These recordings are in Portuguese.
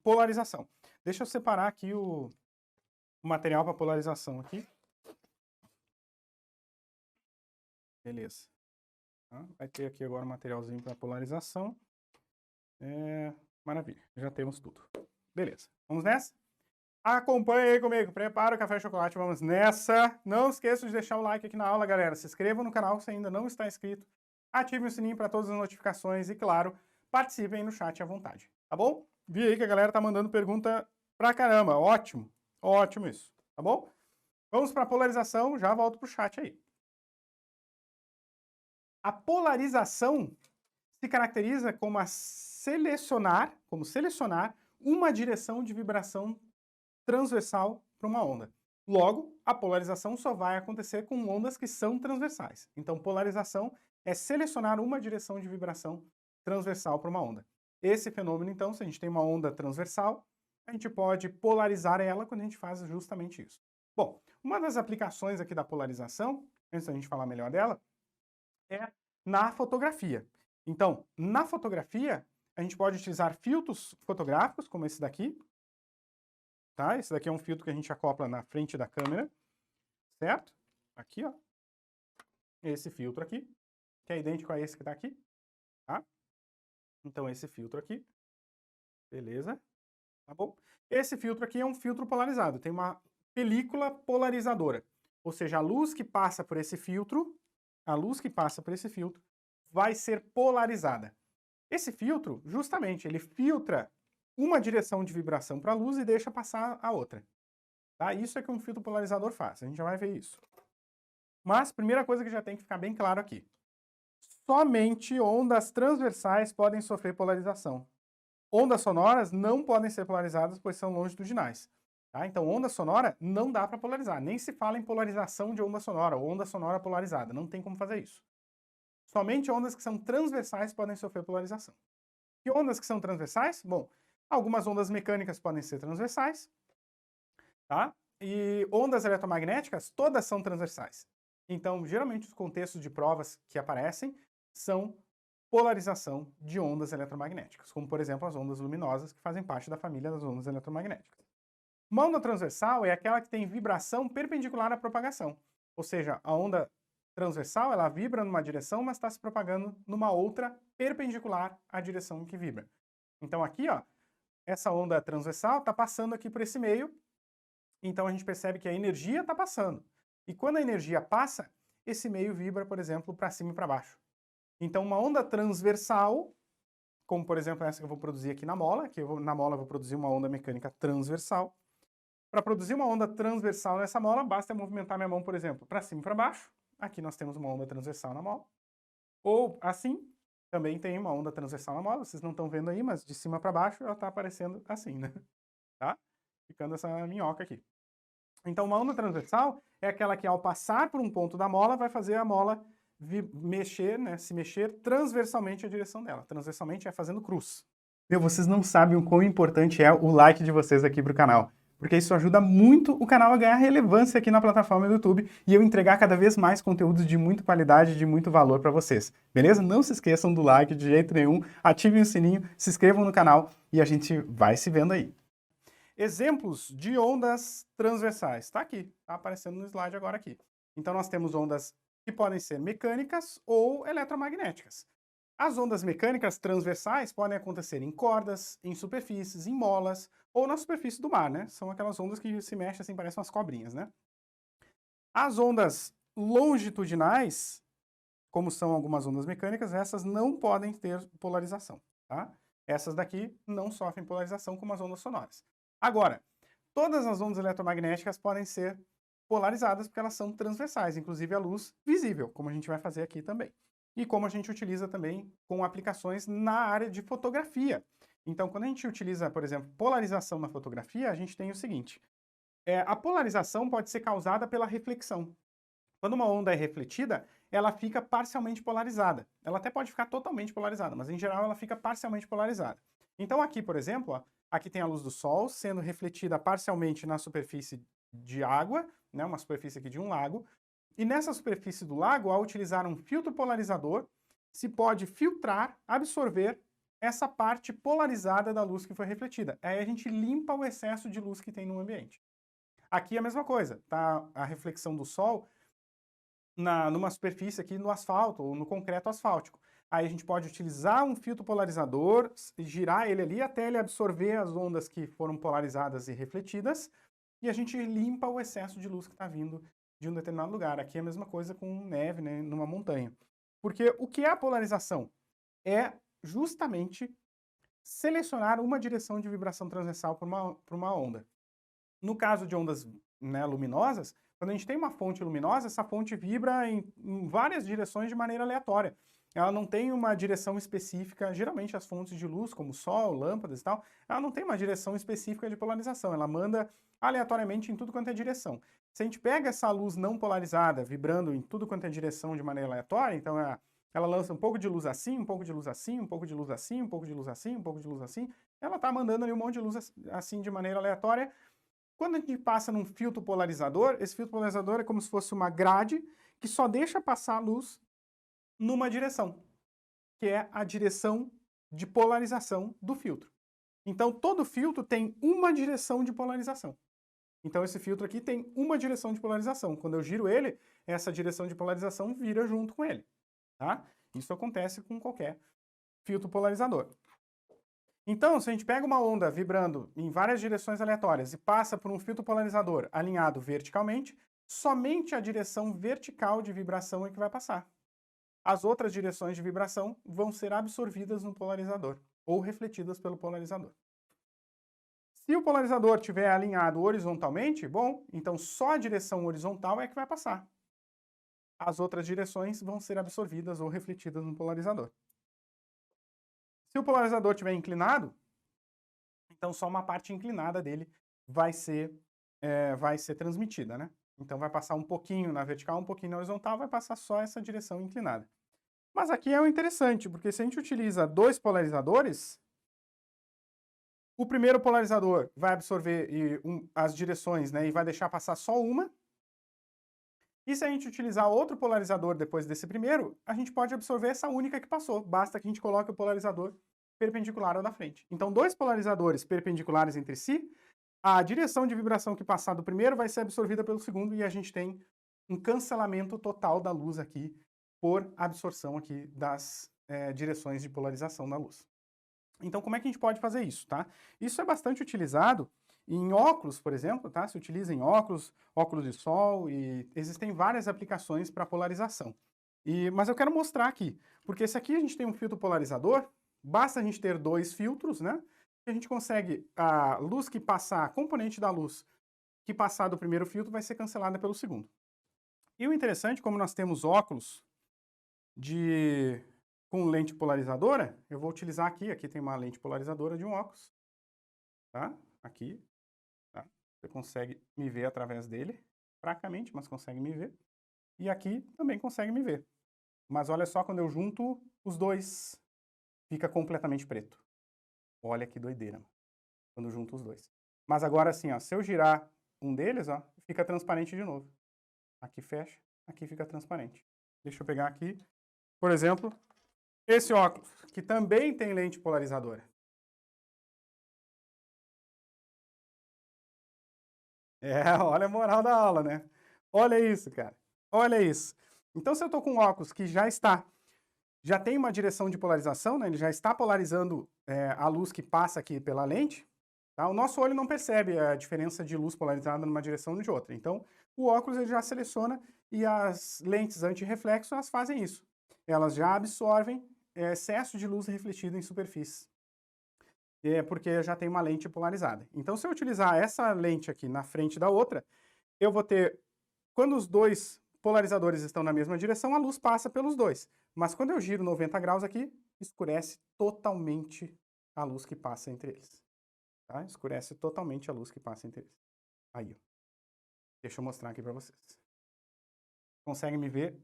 Polarização. Deixa eu separar aqui o material para polarização aqui. Beleza. Vai ter aqui agora o materialzinho para polarização. Maravilha, já temos tudo. Beleza, vamos nessa? Acompanhe aí comigo, prepara o café e chocolate, vamos nessa. Não esqueça de deixar o like aqui na aula, galera. Se inscreva no canal se ainda não está inscrito. Ative o sininho para todas as notificações e, claro, participem no chat à vontade, tá bom? Vi aí que a galera tá mandando pergunta pra caramba, ótimo, ótimo isso, tá bom? Vamos para a polarização, já volto pro chat aí. A polarização se caracteriza como selecionar uma direção de vibração transversal para uma onda. Logo, a polarização só vai acontecer com ondas que são transversais. Então, polarização é selecionar uma direção de vibração transversal para uma onda. Esse fenômeno, então, se a gente tem uma onda transversal, a gente pode polarizar ela quando a gente faz justamente isso. Bom, uma das aplicações aqui da polarização, antes da gente falar melhor dela, é na fotografia. Então, na fotografia, a gente pode utilizar filtros fotográficos, como esse daqui. Tá? Esse daqui é um filtro que a gente acopla na frente da câmera, certo? Aqui, ó. Esse filtro aqui, que é idêntico a esse que está aqui, tá? Então, esse filtro aqui. Beleza? Tá bom? Esse filtro aqui é um filtro polarizado, tem uma película polarizadora. Ou seja, a luz que passa por esse filtro, vai ser polarizada. Esse filtro, justamente, ele filtra uma direção de vibração para a luz e deixa passar a outra. Tá? Isso é que um filtro polarizador faz, a gente já vai ver isso. Mas, primeira coisa que já tem que ficar bem claro aqui. Somente ondas transversais podem sofrer polarização. Ondas sonoras não podem ser polarizadas, pois são longitudinais. Tá? Então, onda sonora não dá para polarizar. Nem se fala em polarização de onda sonora, ou onda sonora polarizada. Não tem como fazer isso. Somente ondas que são transversais podem sofrer polarização. Que ondas que são transversais? Bom, algumas ondas mecânicas podem ser transversais, tá? E ondas eletromagnéticas, todas são transversais. Então, geralmente, os contextos de provas que aparecem são polarização de ondas eletromagnéticas, como, por exemplo, as ondas luminosas, que fazem parte da família das ondas eletromagnéticas. Uma onda transversal é aquela que tem vibração perpendicular à propagação. Ou seja, a onda transversal, ela vibra numa direção, mas está se propagando numa outra perpendicular à direção em que vibra. Então aqui, ó, essa onda transversal está passando aqui por esse meio, então a gente percebe que a energia está passando. E quando a energia passa, esse meio vibra, por exemplo, para cima e para baixo. Então uma onda transversal, como por exemplo essa que eu vou produzir aqui na mola, na mola eu vou produzir uma onda mecânica transversal. Para produzir uma onda transversal nessa mola, basta movimentar minha mão, por exemplo, para cima e para baixo. Aqui nós temos uma onda transversal na mola. Ou assim, também tem uma onda transversal na mola. Vocês não estão vendo aí, mas de cima para baixo ela está aparecendo assim, né? Tá? Ficando essa minhoca aqui. Então, uma onda transversal é aquela que, ao passar por um ponto da mola, vai fazer a mola mexer, né? Se mexer transversalmente a direção dela. Transversalmente é fazendo cruz. Meu, vocês não sabem o quão importante é o like de vocês aqui pro canal. Porque isso ajuda muito o canal a ganhar relevância aqui na plataforma do YouTube e eu entregar cada vez mais conteúdos de muita qualidade e de muito valor para vocês. Beleza? Não se esqueçam do like de jeito nenhum, ativem o sininho, se inscrevam no canal e a gente vai se vendo aí. Exemplos de ondas transversais. Está aqui, está aparecendo no slide agora aqui. Então nós temos ondas que podem ser mecânicas ou eletromagnéticas. As ondas mecânicas transversais podem acontecer em cordas, em superfícies, em molas ou na superfície do mar, né? São aquelas ondas que se mexem assim, parecem umas cobrinhas, né? As ondas longitudinais, como são algumas ondas mecânicas, essas não podem ter polarização, tá? Essas daqui não sofrem polarização como as ondas sonoras. Agora, todas as ondas eletromagnéticas podem ser polarizadas porque elas são transversais, inclusive a luz visível, como a gente vai fazer aqui também. E como a gente utiliza também com aplicações na área de fotografia. Então, quando a gente utiliza, por exemplo, polarização na fotografia, a gente tem o seguinte. A polarização pode ser causada pela reflexão. Quando uma onda é refletida, ela fica parcialmente polarizada. Ela até pode ficar totalmente polarizada, mas em geral ela fica parcialmente polarizada. Então aqui, por exemplo, ó, aqui tem a luz do sol sendo refletida parcialmente na superfície de água, né, uma superfície aqui de um lago, e nessa superfície do lago, ao utilizar um filtro polarizador, se pode filtrar, absorver essa parte polarizada da luz que foi refletida. Aí a gente limpa o excesso de luz que tem no ambiente. Aqui é a mesma coisa, tá? A reflexão do sol numa superfície aqui no asfalto ou no concreto asfáltico. Aí a gente pode utilizar um filtro polarizador, girar ele ali até ele absorver as ondas que foram polarizadas e refletidas, e a gente limpa o excesso de luz que está vindo de um determinado lugar. Aqui é a mesma coisa com neve, né, numa montanha. Porque o que é a polarização? É justamente selecionar uma direção de vibração transversal para uma onda. No caso de ondas, né, luminosas, quando a gente tem uma fonte luminosa, essa fonte vibra em várias direções de maneira aleatória. Ela não tem uma direção específica, geralmente as fontes de luz, como sol, lâmpadas e tal, ela não tem uma direção específica de polarização, ela manda aleatoriamente em tudo quanto é direção. Se a gente pega essa luz não polarizada, vibrando em tudo quanto é direção de maneira aleatória, então ela lança um pouco de luz assim, um pouco de luz assim, um pouco de luz assim, um pouco de luz assim, um pouco de luz assim, ela está mandando ali um monte de luz assim de maneira aleatória. Quando a gente passa num filtro polarizador, esse filtro polarizador é como se fosse uma grade que só deixa passar a luz numa direção, que é a direção de polarização do filtro. Então, todo filtro tem uma direção de polarização. Então, esse filtro aqui tem uma direção de polarização. Quando eu giro ele, essa direção de polarização vira junto com ele. Tá? Isso acontece com qualquer filtro polarizador. Então, se a gente pega uma onda vibrando em várias direções aleatórias e passa por um filtro polarizador alinhado verticalmente, somente a direção vertical de vibração é que vai passar. As outras direções de vibração vão ser absorvidas no polarizador ou refletidas pelo polarizador. Se o polarizador estiver alinhado horizontalmente, bom, então só a direção horizontal é que vai passar. As outras direções vão ser absorvidas ou refletidas no polarizador. Se o polarizador estiver inclinado, então só uma parte inclinada dele vai ser transmitida, né? Então vai passar um pouquinho na vertical, um pouquinho na horizontal, vai passar só essa direção inclinada. Mas aqui é o interessante, porque se a gente utiliza dois polarizadores, o primeiro polarizador vai absorver as direções, né, e vai deixar passar só uma. E se a gente utilizar outro polarizador depois desse primeiro, a gente pode absorver essa única que passou. Basta que a gente coloque o polarizador perpendicular ao da frente. Então, dois polarizadores perpendiculares entre si, a direção de vibração que passar do primeiro vai ser absorvida pelo segundo e a gente tem um cancelamento total da luz aqui por absorção aqui das direções de polarização da luz. Então, como é que a gente pode fazer isso, tá? Isso é bastante utilizado em óculos, por exemplo, tá? Se utiliza em óculos, óculos de sol, e existem várias aplicações para polarização. Mas eu quero mostrar aqui, porque se aqui a gente tem um filtro polarizador, basta a gente ter dois filtros, né? E a gente consegue, a luz que passar, a componente da luz que passar do primeiro filtro vai ser cancelada pelo segundo. E o interessante, como nós temos óculos com lente polarizadora, eu vou utilizar aqui tem uma lente polarizadora de um óculos, tá? Aqui, tá? Você consegue me ver através dele, fracamente, mas consegue me ver. E aqui também consegue me ver. Mas olha só, quando eu junto os dois, fica completamente preto. Olha que doideira, quando eu junto os dois. Mas agora assim, ó, se eu girar um deles, ó, fica transparente de novo. Aqui fecha, aqui fica transparente. Deixa eu pegar aqui, por exemplo, esse óculos, que também tem lente polarizadora. Olha a moral da aula, né? Olha isso, cara. Olha isso. Então, se eu estou com um óculos que já tem uma direção de polarização, né? Ele já está polarizando a luz que passa aqui pela lente, tá? O nosso olho não percebe a diferença de luz polarizada numa direção ou de outra. Então, o óculos ele já seleciona e as lentes anti-reflexo elas fazem isso. Elas já absorvem excesso de luz refletida em superfícies. Porque já tem uma lente polarizada. Então, se eu utilizar essa lente aqui na frente da outra, eu vou ter, quando os dois polarizadores estão na mesma direção, a luz passa pelos dois. Mas quando eu giro 90 graus aqui, escurece totalmente a luz que passa entre eles. Tá? Escurece totalmente a luz que passa entre eles. Aí, ó. Deixa eu mostrar aqui para vocês. Conseguem me ver?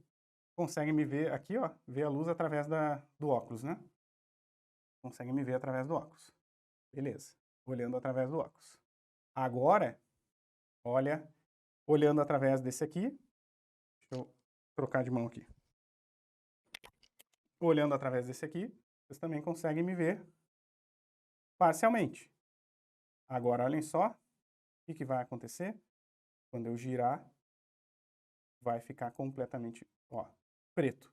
Conseguem me ver aqui, ó. Ver a luz através do óculos, né? Conseguem me ver através do óculos. Beleza. Olhando através do óculos. Agora, olha, olhando através desse aqui. Deixa eu trocar de mão aqui. Olhando através desse aqui, Vocês também conseguem me ver parcialmente. Agora, olhem só o que vai acontecer. Quando eu girar, vai ficar completamente, ó, preto.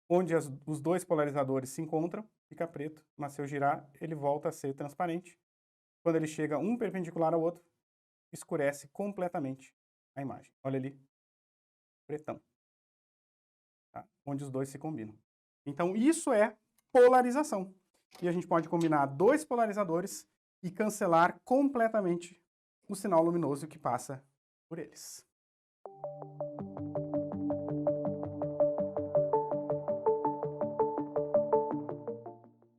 Onde os dois polarizadores se encontram, fica preto, mas se eu girar, ele volta a ser transparente. Quando ele chega um perpendicular ao outro, escurece completamente a imagem. Olha ali, pretão. Tá? Onde os dois se combinam. Então, isso é polarização. E a gente pode combinar dois polarizadores e cancelar completamente o sinal luminoso que passa por eles.